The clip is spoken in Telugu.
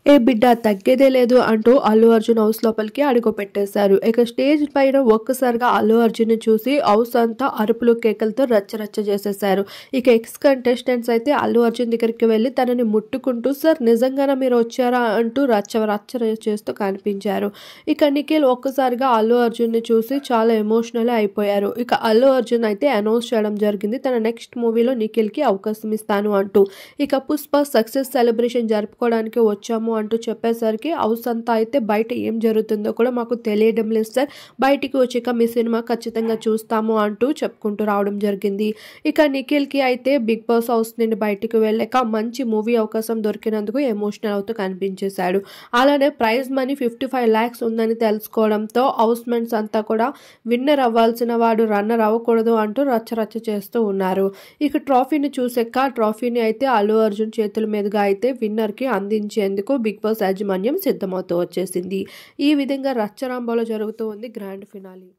ఏ బిడ్డ తగ్గేదే లేదు అంటూ అల్లు అర్జున్ హౌస్ లోపలికి అడుగు పెట్టేశారు. ఇక స్టేజ్ పైన ఒక్కసారిగా అల్లు అర్జున్ చూసి హౌస్ అంతా అరుపులు కేకలతో రచ్చరచ్చ చేసేశారు. ఇక ఎక్స్ కంటెస్టెంట్స్ అయితే అల్లు అర్జున్ దగ్గరికి వెళ్ళి తనని ముట్టుకుంటూ సార్ నిజంగానే మీరు వచ్చారా అంటూ రచ్చ చేస్తూ కనిపించారు. ఇక నిఖిల్ ఒక్కసారిగా అల్లు అర్జున్ ని చూసి చాలా ఎమోషనల్ అయిపోయారు. ఇక అల్లు అర్జున్ అయితే అనౌన్స్ చేయడం జరిగింది తన నెక్స్ట్ మూవీలో నిఖిల్ కి అవకాశం ఇస్తాను అంటూ. ఇక పుష్ప సక్సెస్ సెలబ్రేషన్ జరుపుకోవడానికి వచ్చాము అంటూ చెప్పేసరికి హౌస్ అంతా అయితే బయట ఏం జరుగుతుందో కూడా మాకు తెలియడం లేదు సార్, బయటికి వచ్చాక మీ సినిమా ఖచ్చితంగా చూస్తాము అంటూ చెప్పుకుంటూ రావడం జరిగింది. ఇక నిఖిల్ కి అయితే బిగ్ బాస్ హౌస్ నుండి బయటికి వెళ్ళాక మంచి మూవీ అవకాశం దొరికినందుకు ఎమోషనల్ అవుతూ కనిపించేశాడు. అలానే ప్రైజ్ మనీ 55 lakhs ఉందని తెలుసుకోవడంతో హౌస్ మెంట్స్ అంతా కూడా విన్నర్ అవ్వాల్సిన వాడు రన్నర్ అవ్వకూడదు అంటూ రచ్చరచ్చ చేస్తూ ఉన్నారు. ఇక ట్రోఫీని చూసాక ట్రోఫీని అయితే అల్లు అర్జున్ చేతుల మీదుగా అయితే విన్నర్ కి అందించేందుకు బిగ్ బాస్ యాజమాన్యం సిద్ధమవుతూ వచ్చేసింది. ఈ విధంగా రచ్చరాంబోలో జరుగుతూ ఉంది గ్రాండ్ ఫినాలే.